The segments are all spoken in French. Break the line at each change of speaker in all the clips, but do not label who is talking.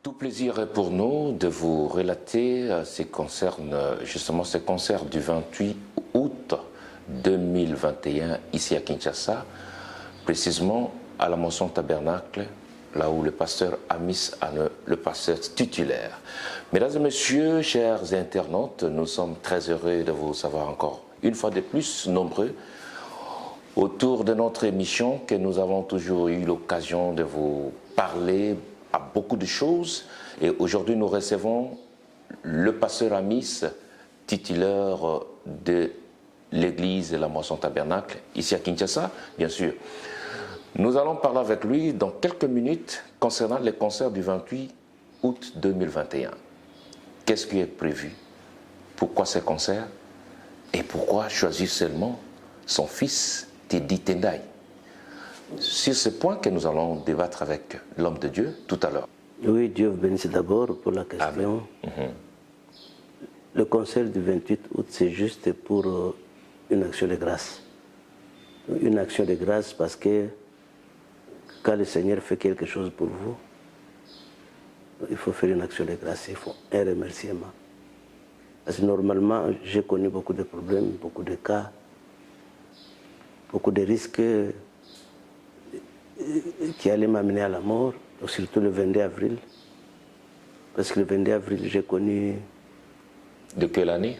Tout plaisir est pour nous de vous relater ce qui concerne justement ce concert du 28 août 2021 ici à Kinshasa, précisément à la Moisson Tabernacle, là où le pasteur Amis Anne, le pasteur titulaire. Mesdames et messieurs, chers internautes, nous sommes très heureux de vous savoir encore une fois de plus nombreux autour de notre émission que nous avons toujours eu l'occasion de vous parler à beaucoup de choses. Et aujourd'hui, nous recevons le pasteur Amis, titulaire de l'église de la Moisson Tabernacle, ici à Kinshasa, bien sûr. Nous allons parler avec lui dans quelques minutes concernant les concerts du 28 août 2021. Qu'est-ce qui est prévu? Pourquoi ces concerts? Et pourquoi choisir seulement son fils Teddy Tendai? C'est ce point que nous allons débattre avec l'homme de Dieu tout à l'heure.
Oui, Dieu vous bénisse d'abord pour la question. Le concert du 28 août, c'est juste pour une action de grâce. Une action de grâce parce que quand le Seigneur fait quelque chose pour vous, il faut faire une action de grâce, il faut un remerciement. Parce que normalement, j'ai connu beaucoup de problèmes, beaucoup de cas, beaucoup de risques qui allaient m'amener à la mort, surtout le 22 avril. Parce que le 22 avril, j'ai connu...
De quelle année?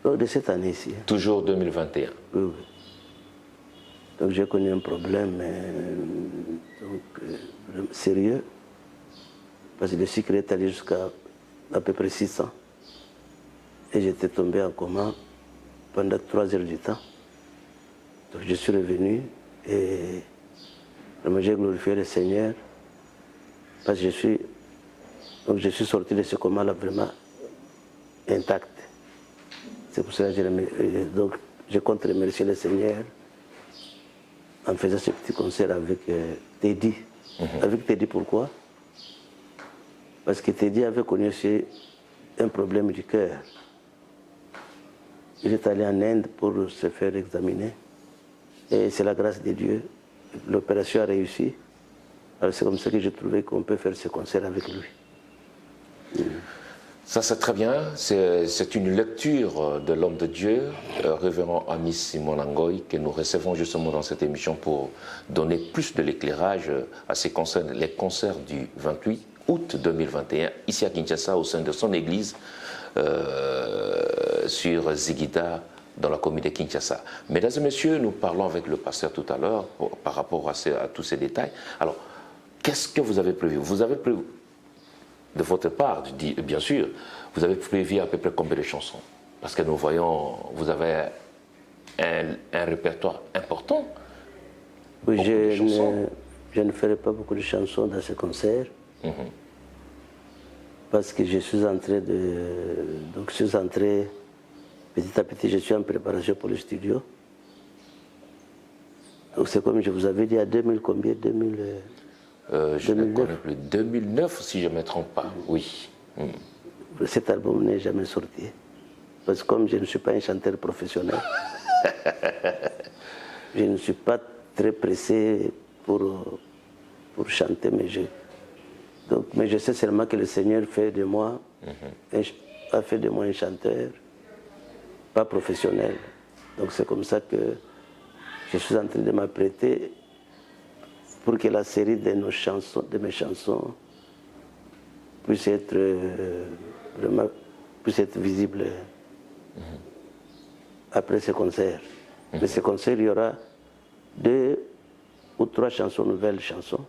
De cette année ici.
Toujours 2021.
Oui, oui. Donc j'ai connu un problème sérieux, parce que le sucre est allé jusqu'à à peu près 600. Et j'étais tombé en coma pendant 3 heures du temps. Donc je suis revenu et j'ai glorifié le Seigneur, parce que je suis sorti de ce coma-là vraiment intact. C'est pour cela que je compte remercier le Seigneur en faisant ce petit concert avec Teddy. Avec Teddy, pourquoi? Parce que Teddy avait connu aussi un problème du cœur. Il est allé en Inde pour se faire examiner. Et c'est la grâce de Dieu. L'opération a réussi. Alors c'est comme ça que j'ai trouvé qu'on peut faire ce concert avec lui.
Ça, c'est très bien. C'est une lecture de l'homme de Dieu, révérend Amis Simon Angoy, que nous recevons justement dans cette émission pour donner plus de l'éclairage à ce qui concerne les concerts du 28 août 2021, ici à Kinshasa, au sein de son église, sur Zigida, dans la commune de Kinshasa. Mesdames et messieurs, nous parlons avec le pasteur tout à l'heure par rapport à tous ces détails. Alors, qu'est-ce que vous avez prévu? Vous avez prévu, de votre part, je dis, bien sûr, vous avez prévu à peu près combien de chansons? Parce que nous voyons, vous avez un répertoire important.
Oui, je ne ferai pas beaucoup de chansons dans ce concert. Parce que je suis entré petit à petit, je suis en préparation pour le studio. Donc c'est comme je vous avais dit, à 2000 combien? 2000,
je ne connais plus. 2009, si je ne me trompe pas, oui.
Cet album n'est jamais sorti. Parce que comme je ne suis pas un chanteur professionnel, je ne suis pas très pressé pour chanter, mais je sais seulement que le Seigneur fait de moi, a fait de moi un chanteur, pas professionnel. Donc c'est comme ça que je suis en train de m'apprêter pour que la série de mes chansons puisse être visible après ce concert. Mais ce concert, il y aura 2 ou 3 chansons, nouvelles chansons.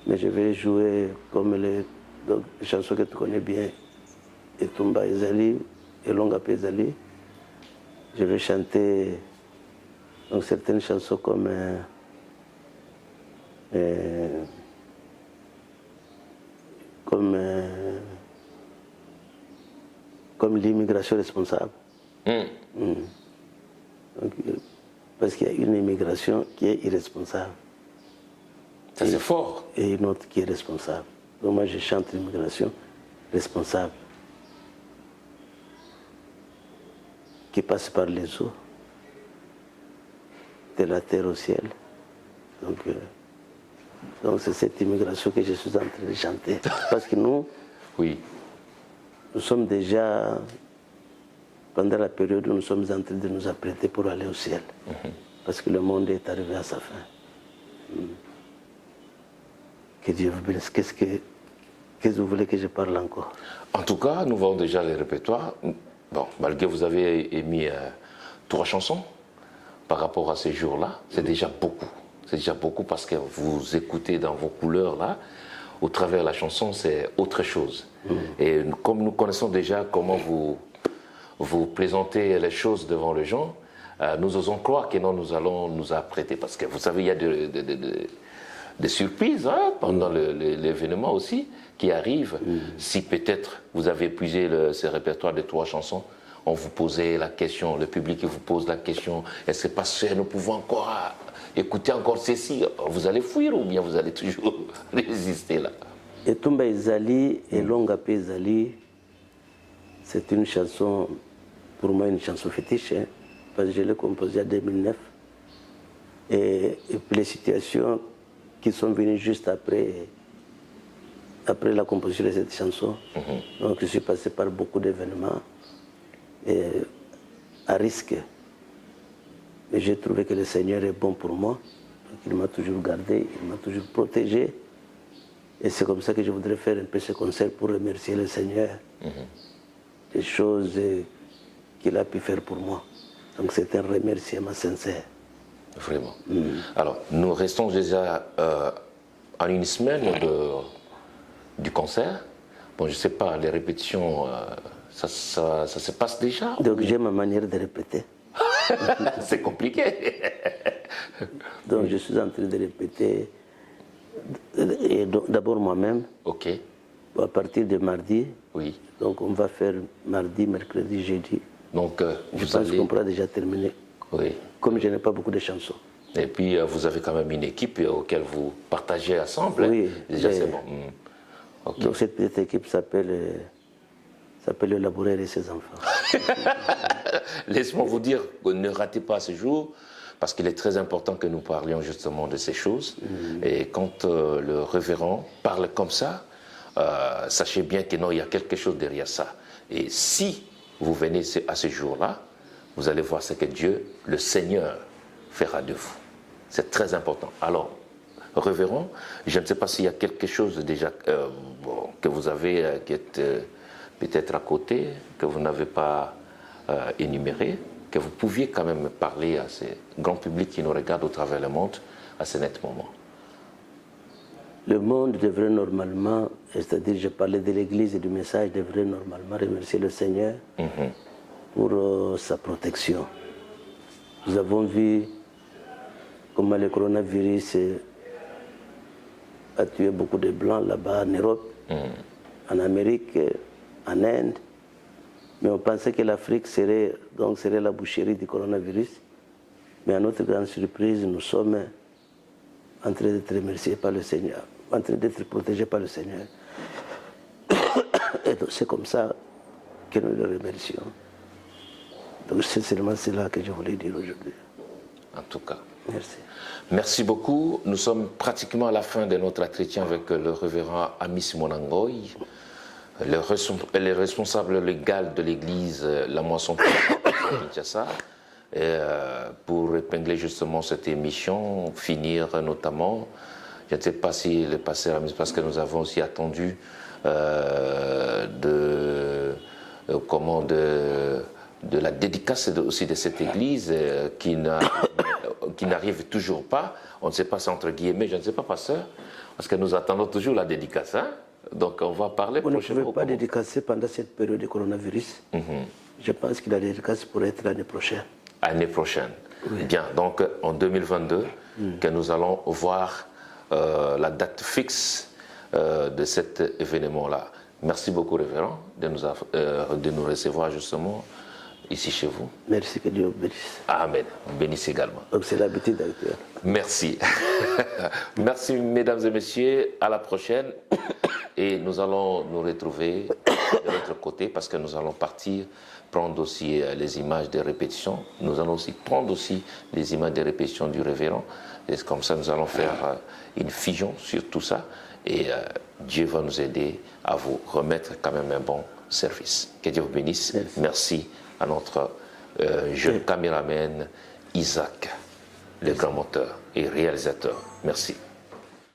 Mais je vais jouer comme les chansons que tu connais bien, Etumba Ezali, Elonga Ezali. Je vais chanter donc, certaines chansons comme l'immigration responsable. Donc, parce qu'il y a une immigration qui est irresponsable.
Ça, c'est fort.
Et une autre qui est responsable. Donc moi, je chante l'immigration responsable, qui passe par les eaux, de la terre au ciel. Donc, Donc c'est cette immigration que je suis en train de chanter. Parce que nous,
Oui.
nous sommes déjà, pendant la période où nous sommes en train de nous apprêter pour aller au ciel. Parce que le monde est arrivé à sa fin. Que Dieu vous bénisse. Qu'est-ce que vous voulez que je parle encore?
En tout cas, nous voyons déjà les répertoires. Bon, malgré vous avez émis 3 chansons par rapport à ces jours-là, c'est déjà beaucoup. C'est déjà beaucoup parce que vous écoutez dans vos couleurs là, au travers de la chanson, c'est autre chose. Et comme nous connaissons déjà comment vous présentez les choses devant les gens, nous osons croire que nous allons nous apprêter. Parce que vous savez, il y a des surprises pendant l'événement aussi qui arrivent. Si peut-être vous avez épuisé ce répertoire de 3 chansons, on vous posait la question, le public vous pose la question, est-ce que pasteur, nous pouvons encore écouter encore ceci? Vous allez fuir ou bien vous allez toujours résister là?
Et Tumba Ezali et Longa Pe Ezali, c'est une chanson, pour moi une chanson fétiche, parce que je l'ai composée en 2009. Et puis les situations qui sont venues juste après la composition de cette chanson. Donc je suis passé par beaucoup d'événements à risque. Mais j'ai trouvé que le Seigneur est bon pour moi. Donc il m'a toujours gardé, il m'a toujours protégé. Et c'est comme ça que je voudrais faire un peu ce concert pour remercier le Seigneur des choses qu'il a pu faire pour moi. Donc c'est un remerciement sincère.
Vraiment. Alors, nous restons déjà en une semaine du concert. Bon, je ne sais pas, les répétitions, ça se passe déjà?
Donc j'ai ma manière de répéter.
C'est compliqué.
Donc je suis en train de répéter. D'abord moi-même.
Ok.
À partir de mardi.
Oui.
Donc on va faire mardi, mercredi, jeudi.
Donc
je pense qu'on pourra déjà terminer.
Oui.
Comme je n'ai pas beaucoup de chansons.
Et puis vous avez quand même une équipe auquel vous partagez ensemble.
Oui.
Déjà c'est bon.
Okay. Donc cette petite équipe s'appelle le laboureur et ses enfants.
Laisse-moi vous dire, ne ratez pas ce jour, parce qu'il est très important que nous parlions justement de ces choses. Et quand le révérend parle comme ça, sachez bien que non, il y a quelque chose derrière ça. Et si vous venez à ce jour-là, vous allez voir ce que Dieu, le Seigneur, fera de vous. C'est très important. Alors, révérend, je ne sais pas s'il y a quelque chose déjà que vous avez qui est peut-être à côté, que vous n'avez pas énuméré, que vous pouviez quand même parler à ces grands publics qui nous regardent au travers le monde à ce net moment.
Le monde devrait normalement, c'est-à-dire je parlais de l'Église et du message, devrait normalement remercier le Seigneur pour sa protection. Nous avons vu comment le coronavirus a tué beaucoup de Blancs là-bas en Europe, en Amérique, en Inde. Mais on pensait que l'Afrique serait la boucherie du coronavirus. Mais à notre grande surprise, nous sommes en train d'être remerciés par le Seigneur, en train d'être protégés par le Seigneur. Et donc c'est comme ça que nous le remercions. Donc c'est seulement cela que je voulais dire aujourd'hui.
En tout cas.
Merci.
Merci beaucoup. Nous sommes pratiquement à la fin de notre entretien avec le révérend Amis Monangoy, le responsable légal de l'église La Moisson de Kinshasa. Et pour épingler justement cette émission, finir notamment, je ne sais pas si le pasteur Amis, parce que nous avons aussi attendu de la dédicace aussi de cette église qui n'arrive toujours pas. On ne sait pas, c'est entre guillemets, je ne sais pas, pasteur, parce que nous attendons toujours la dédicace. Hein? Donc on va parler prochainement.
On ne pouvait pas dédicacer pendant cette période de coronavirus. Je pense que la dédicace pourrait être l'année prochaine.
Année prochaine.
Oui.
Bien, donc en 2022, que nous allons voir la date fixe de cet événement-là. Merci beaucoup, révérend, de nous recevoir justement ici chez vous.
Merci, que Dieu vous bénisse.
Amen. Bénisse également.
Donc c'est l'habitude actuelle.
Merci. Merci, mesdames et messieurs. À la prochaine. Et nous allons nous retrouver le l'autre côté parce que nous allons partir prendre aussi les images des répétitions. Nous allons aussi prendre aussi les images des répétitions du révérend. Et comme ça, nous allons faire une fusion sur tout ça. Et Dieu va nous aider à vous remettre quand même un bon service. Que Dieu vous bénisse. Merci à notre jeune caméraman Isaac, le grand monteur et réalisateur. Merci.